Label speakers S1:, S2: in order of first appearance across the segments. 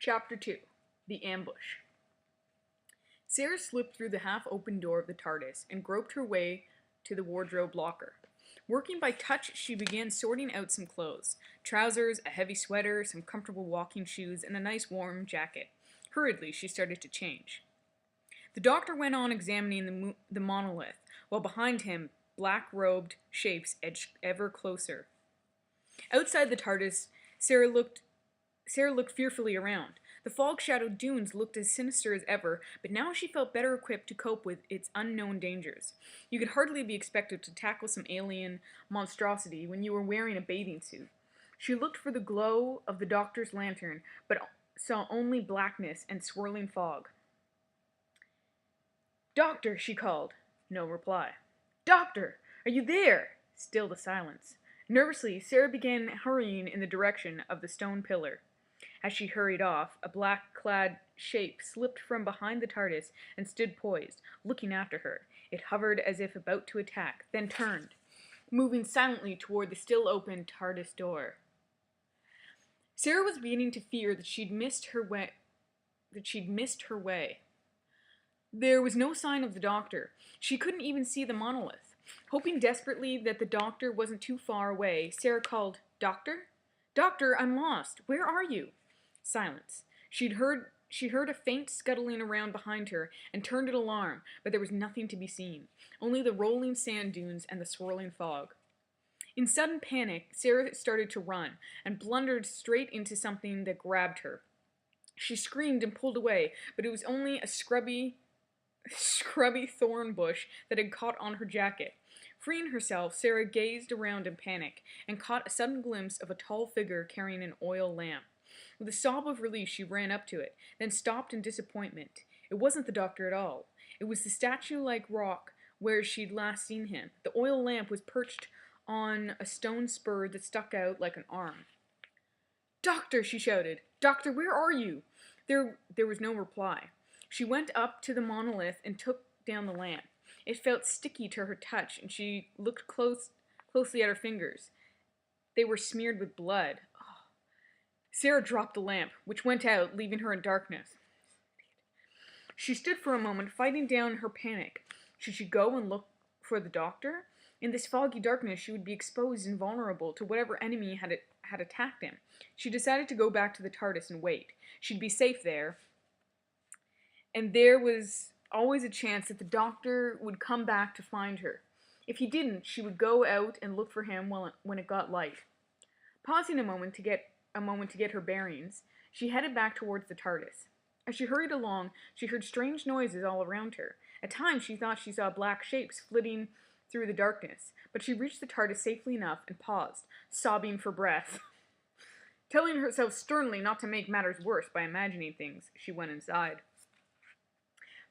S1: Chapter 2. The Ambush. Sarah slipped through the half-open door of the TARDIS and groped her way to the wardrobe locker. Working by touch, she began sorting out some clothes. Trousers, a heavy sweater, some comfortable walking shoes, and a nice warm jacket. Hurriedly, she started to change. The doctor went on examining the monolith, while behind him, black-robed shapes edged ever closer. Outside the TARDIS, Sarah looked fearfully around. The fog-shadowed dunes looked as sinister as ever, but now she felt better equipped to cope with its unknown dangers. You could hardly be expected to tackle some alien monstrosity when you were wearing a bathing suit. She looked for the glow of the doctor's lantern, but saw only blackness and swirling fog. "Doctor," she called. No reply. "Doctor! Are you there?" Still the silence. Nervously, Sarah began hurrying in the direction of the stone pillar. As she hurried off, a black-clad shape slipped from behind the TARDIS and stood poised, looking after her. It hovered as if about to attack, then turned, moving silently toward the still-open TARDIS door. Sarah was beginning to fear that she'd missed her way. There was no sign of the doctor. She couldn't even see the monolith. Hoping desperately that the doctor wasn't too far away, Sarah called, "Doctor? Doctor, I'm lost. Where are you?" Silence. She heard a faint scuttling around behind her and turned in alarm, but there was nothing to be seen, only the rolling sand dunes and the swirling fog. In sudden panic, Sarah started to run and blundered straight into something that grabbed her. She screamed and pulled away, but it was only a scrubby thorn bush that had caught on her jacket. Freeing herself, Sarah gazed around in panic and caught a sudden glimpse of a tall figure carrying an oil lamp. With a sob of relief, she ran up to it, then stopped in disappointment. It wasn't the doctor at all. It was the statue-like rock where she'd last seen him. The oil lamp was perched on a stone spur that stuck out like an arm. "Doctor!" she shouted. "Doctor, where are you?" There was no reply. She went up to the monolith and took down the lamp. It felt sticky to her touch, and she looked closely at her fingers. They were smeared with blood. Oh. Sarah dropped the lamp, which went out, leaving her in darkness. She stood for a moment, fighting down her panic. Should she go and look for the doctor? In this foggy darkness, she would be exposed and vulnerable to whatever enemy had attacked him. She decided to go back to the TARDIS and wait. She'd be safe there, and there was always a chance that the doctor would come back to find her. If he didn't, she would go out and look for him when it got light. Pausing a moment to get her bearings, she headed back towards the TARDIS. As she hurried along, she heard strange noises all around her. At times, she thought she saw black shapes flitting through the darkness, but she reached the TARDIS safely enough and paused, sobbing for breath. Telling herself sternly not to make matters worse by imagining things, she went inside.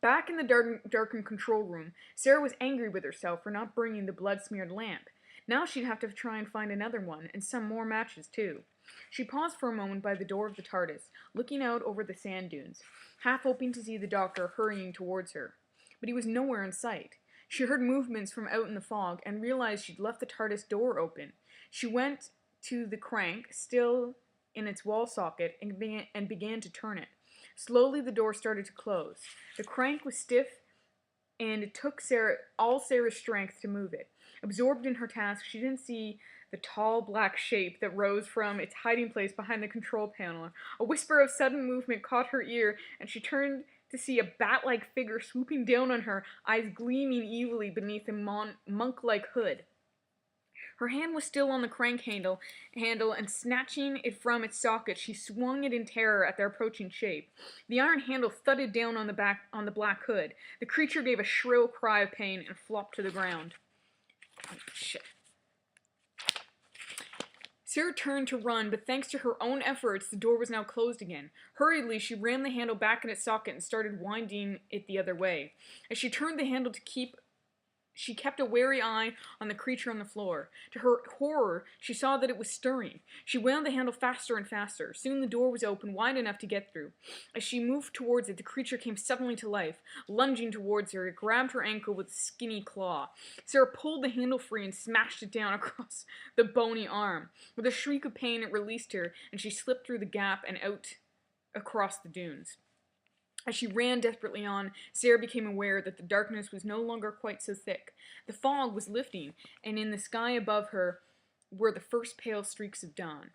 S1: Back in the darkened control room, Sarah was angry with herself for not bringing the blood-smeared lamp. Now she'd have to try and find another one, and some more matches, too. She paused for a moment by the door of the TARDIS, looking out over the sand dunes, half hoping to see the doctor hurrying towards her. But he was nowhere in sight. She heard movements from out in the fog, and realized she'd left the TARDIS door open. She went to the crank, still in its wall socket, and began to turn it. Slowly, the door started to close. The crank was stiff, and it took all Sarah's strength to move it. Absorbed in her task, she didn't see the tall black shape that rose from its hiding place behind the control panel. A whisper of sudden movement caught her ear, and she turned to see a bat-like figure swooping down on her, eyes gleaming evilly beneath a monk-like hood. Her hand was still on the crank handle, and snatching it from its socket, she swung it in terror at their approaching shape. The iron handle thudded down on the black hood. The creature gave a shrill cry of pain and flopped to the ground. Oh, shit. Sarah turned to run, but thanks to her own efforts, the door was now closed again. Hurriedly, she rammed the handle back in its socket and started winding it the other way. As she turned the handle she kept a wary eye on the creature on the floor. To her horror, she saw that it was stirring. She wound the handle faster and faster. Soon the door was open, wide enough to get through. As she moved towards it, the creature came suddenly to life. Lunging towards her, it grabbed her ankle with a skinny claw. Sarah pulled the handle free and smashed it down across the bony arm. With a shriek of pain, it released her, and she slipped through the gap and out across the dunes. As she ran desperately on, Sarah became aware that the darkness was no longer quite so thick. The fog was lifting, and in the sky above her were the first pale streaks of dawn.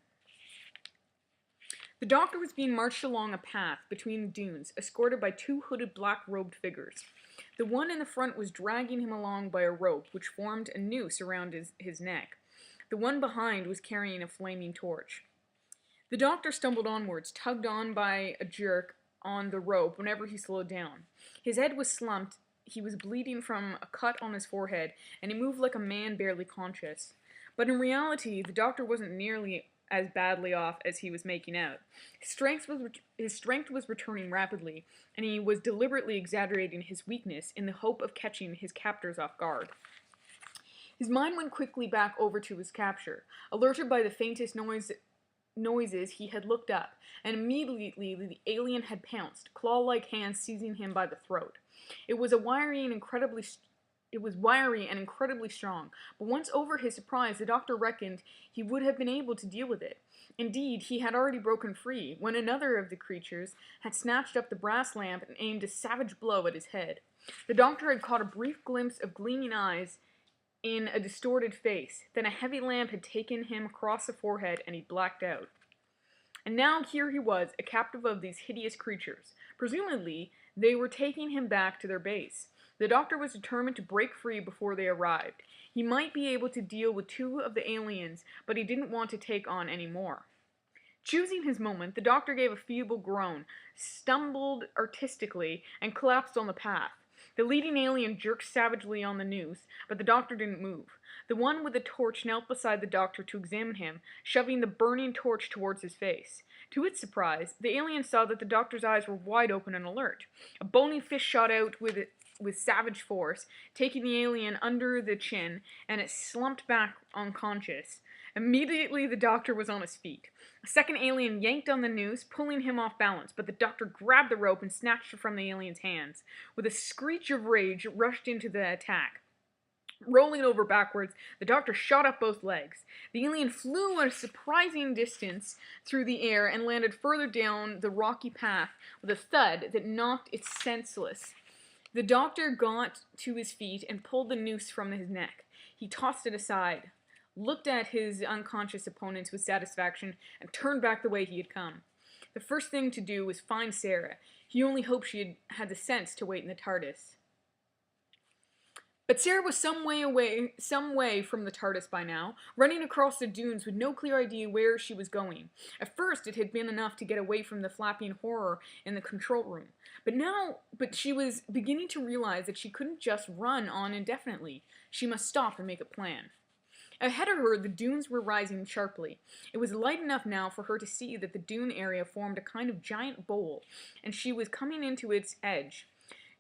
S1: The doctor was being marched along a path between the dunes, escorted by two hooded black-robed figures. The one in the front was dragging him along by a rope which formed a noose around his neck. The one behind was carrying a flaming torch. The doctor stumbled onwards, tugged on by a jerk on the rope whenever he slowed down. His head was slumped, he was bleeding from a cut on his forehead, and he moved like a man barely conscious. But in reality, the doctor wasn't nearly as badly off as he was making out. His strength was returning rapidly, and he was deliberately exaggerating his weakness in the hope of catching his captors off guard. His mind went quickly back over to his capture. Alerted by the faintest noises, he had looked up, and immediately the alien had pounced, claw-like hands seizing him by the throat. It was wiry and incredibly strong, but once over his surprise, the doctor reckoned he would have been able to deal with it. Indeed, he had already broken free, when another of the creatures had snatched up the brass lamp and aimed a savage blow at his head. The doctor had caught a brief glimpse of gleaming eyes in a distorted face. Then a heavy lamp had taken him across the forehead, and he blacked out. And now here he was, a captive of these hideous creatures. Presumably, they were taking him back to their base. The doctor was determined to break free before they arrived. He might be able to deal with two of the aliens, but he didn't want to take on any more. Choosing his moment, the doctor gave a feeble groan, stumbled artistically, and collapsed on the path. The leading alien jerked savagely on the noose, but the doctor didn't move. The one with the torch knelt beside the doctor to examine him, shoving the burning torch towards his face. To its surprise, the alien saw that the doctor's eyes were wide open and alert. A bony fist shot out with savage force, taking the alien under the chin, and it slumped back unconscious. Immediately, the doctor was on his feet. A second alien yanked on the noose, pulling him off balance, but the doctor grabbed the rope and snatched it from the alien's hands. With a screech of rage, it rushed into the attack. Rolling over backwards, the doctor shot up both legs. The alien flew at a surprising distance through the air and landed further down the rocky path with a thud that knocked it senseless. The doctor got to his feet and pulled the noose from his neck. He tossed it aside, looked at his unconscious opponents with satisfaction, and turned back the way he had come. The first thing to do was find Sarah. He only hoped she had had the sense to wait in the TARDIS. But Sarah was some way from the TARDIS by now, running across the dunes with no clear idea where she was going. At first, it had been enough to get away from the flapping horror in the control room. But she was beginning to realize that she couldn't just run on indefinitely. She must stop and make a plan. Ahead of her, the dunes were rising sharply. It was light enough now for her to see that the dune area formed a kind of giant bowl, and she was coming into its edge.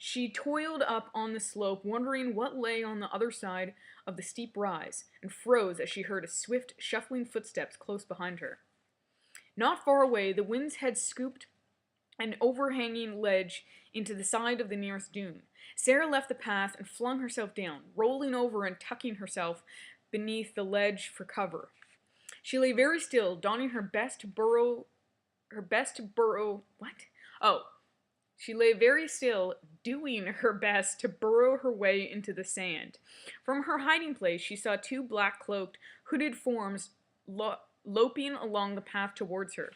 S1: She toiled up on the slope, wondering what lay on the other side of the steep rise, and froze as she heard a swift, shuffling footsteps close behind her. Not far away, the winds had scooped an overhanging ledge into the side of the nearest dune. Sarah left the path and flung herself down, rolling over and tucking herself beneath the ledge for cover. She lay very still, donning her best to burrow. She lay very still, doing her best to burrow her way into the sand. From her hiding place, she saw two black-cloaked, hooded forms loping along the path towards her.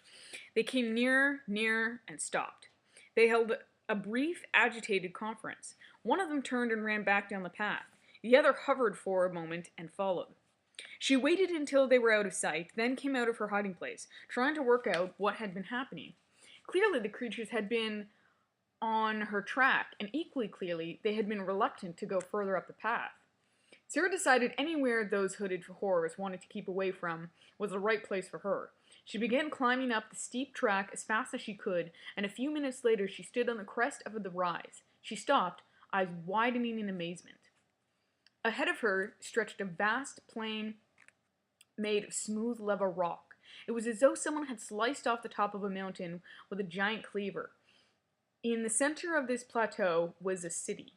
S1: They came nearer, and stopped. They held a brief, agitated conference. One of them turned and ran back down the path. The other hovered for a moment and followed. She waited until they were out of sight, then came out of her hiding place, trying to work out what had been happening. Clearly, the creatures had been on her track, and equally clearly, they had been reluctant to go further up the path. Sarah decided anywhere those hooded horrors wanted to keep away from was the right place for her. She began climbing up the steep track as fast as she could, and a few minutes later she stood on the crest of the rise. She stopped, eyes widening in amazement. Ahead of her stretched a vast plain made of smooth lava rock. It was as though someone had sliced off the top of a mountain with a giant cleaver. In the center of this plateau was a city.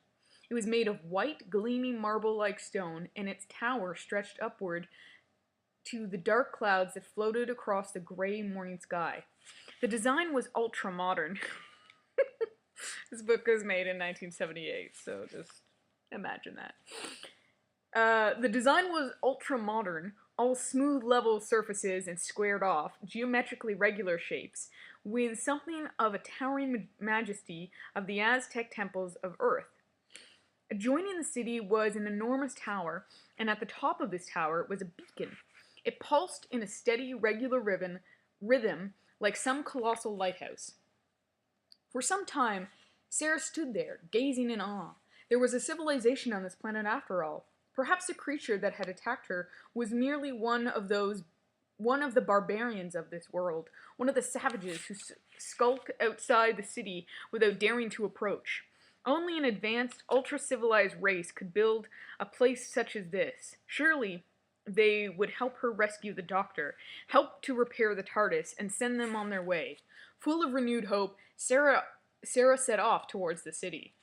S1: It was made of white, gleaming marble-like stone, and its tower stretched upward to the dark clouds that floated across the gray morning sky. The design was ultra-modern. This book was made in 1978, so just imagine that. The design was ultra-modern, all smooth level surfaces and squared off, geometrically regular shapes, with something of a towering majesty of the Aztec temples of Earth. Adjoining the city was an enormous tower, and at the top of this tower was a beacon. It pulsed in a steady, regular rhythm like some colossal lighthouse. For some time, Sarah stood there, gazing in awe. There was a civilization on this planet after all. Perhaps the creature that had attacked her was merely one of the barbarians of this world, one of the savages who skulk outside the city without daring to approach. Only an advanced, ultra-civilized race could build a place such as this. Surely they would help her rescue the Doctor, help to repair the TARDIS, and send them on their way. Full of renewed hope, Sarah set off towards the city.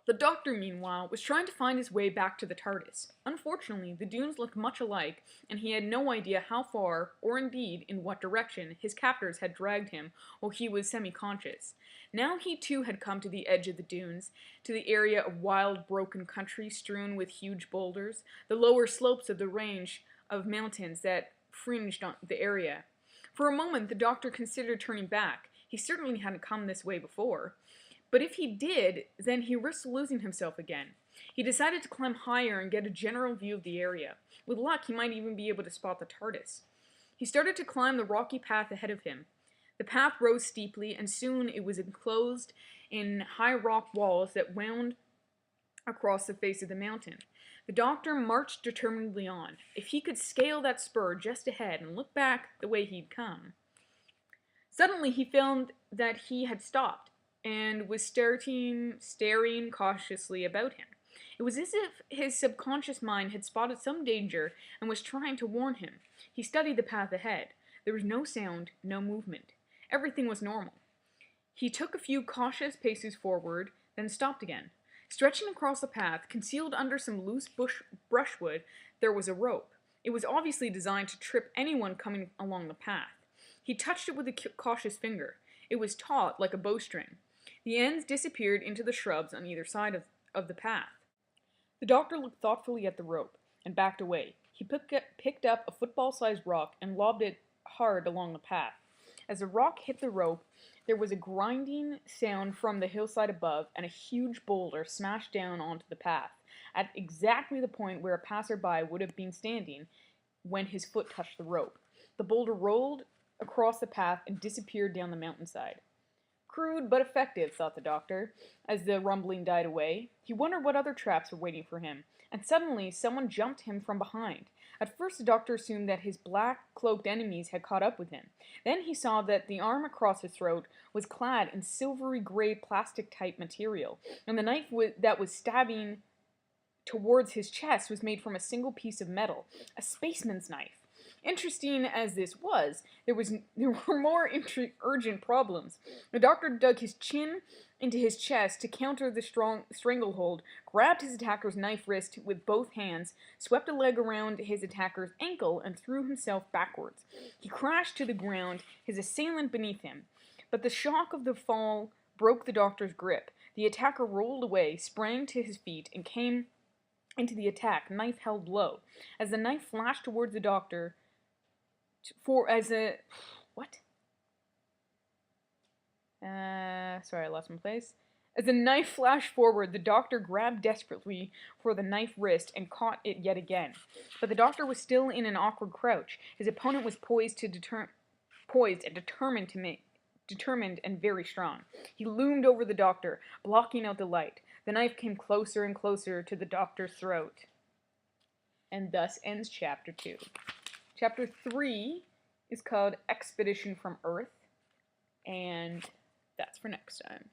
S1: The Doctor, meanwhile, was trying to find his way back to the TARDIS. Unfortunately, the dunes looked much alike, and he had no idea how far, or indeed in what direction, his captors had dragged him while he was semi-conscious. Now he too had come to the edge of the dunes, to the area of wild, broken country strewn with huge boulders, the lower slopes of the range of mountains that fringed on the area. For a moment, the Doctor considered turning back. He certainly hadn't come this way before. But if he did, then he risked losing himself again. He decided to climb higher and get a general view of the area. With luck, he might even be able to spot the TARDIS. He started to climb the rocky path ahead of him. The path rose steeply, and soon it was enclosed in high rock walls that wound across the face of the mountain. The Doctor marched determinedly on. If he could scale that spur just ahead and look back the way he'd come. Suddenly he found that he had stopped, and was staring cautiously about him. It was as if his subconscious mind had spotted some danger and was trying to warn him. He studied the path ahead. There was no sound, no movement. Everything was normal. He took a few cautious paces forward, then stopped again. Stretching across the path, concealed under some loose brushwood, there was a rope. It was obviously designed to trip anyone coming along the path. He touched it with a cautious finger. It was taut like a bowstring. The ends disappeared into the shrubs on either side of the path. The Doctor looked thoughtfully at the rope and backed away. He picked up a football-sized rock and lobbed it hard along the path. As the rock hit the rope, there was a grinding sound from the hillside above, and a huge boulder smashed down onto the path, at exactly the point where a passerby would have been standing when his foot touched the rope. The boulder rolled across the path and disappeared down the mountainside. Crude but effective, thought the Doctor, as the rumbling died away. He wondered what other traps were waiting for him, and suddenly someone jumped him from behind. At first the Doctor assumed that his black-cloaked enemies had caught up with him. Then he saw that the arm across his throat was clad in silvery-gray plastic-type material, and the knife that was stabbing towards his chest was made from a single piece of metal, a spaceman's knife. Interesting as this was, there were more urgent problems. The Doctor dug his chin into his chest to counter the strong stranglehold, grabbed his attacker's knife wrist with both hands, swept a leg around his attacker's ankle, and threw himself backwards. He crashed to the ground, his assailant beneath him. But the shock of the fall broke the Doctor's grip. The attacker rolled away, sprang to his feet, and came into the attack, knife held low. As the knife flashed towards the Doctor, sorry, I lost my place. As the knife flashed forward, the Doctor grabbed desperately for the knife wrist and caught it yet again. But the Doctor was still in an awkward crouch. His opponent was poised and determined and very strong. He loomed over the Doctor, blocking out the light. The knife came closer and closer to the Doctor's throat. And thus ends Chapter 2. Chapter 3 is called Expedition from Earth, and that's for next time.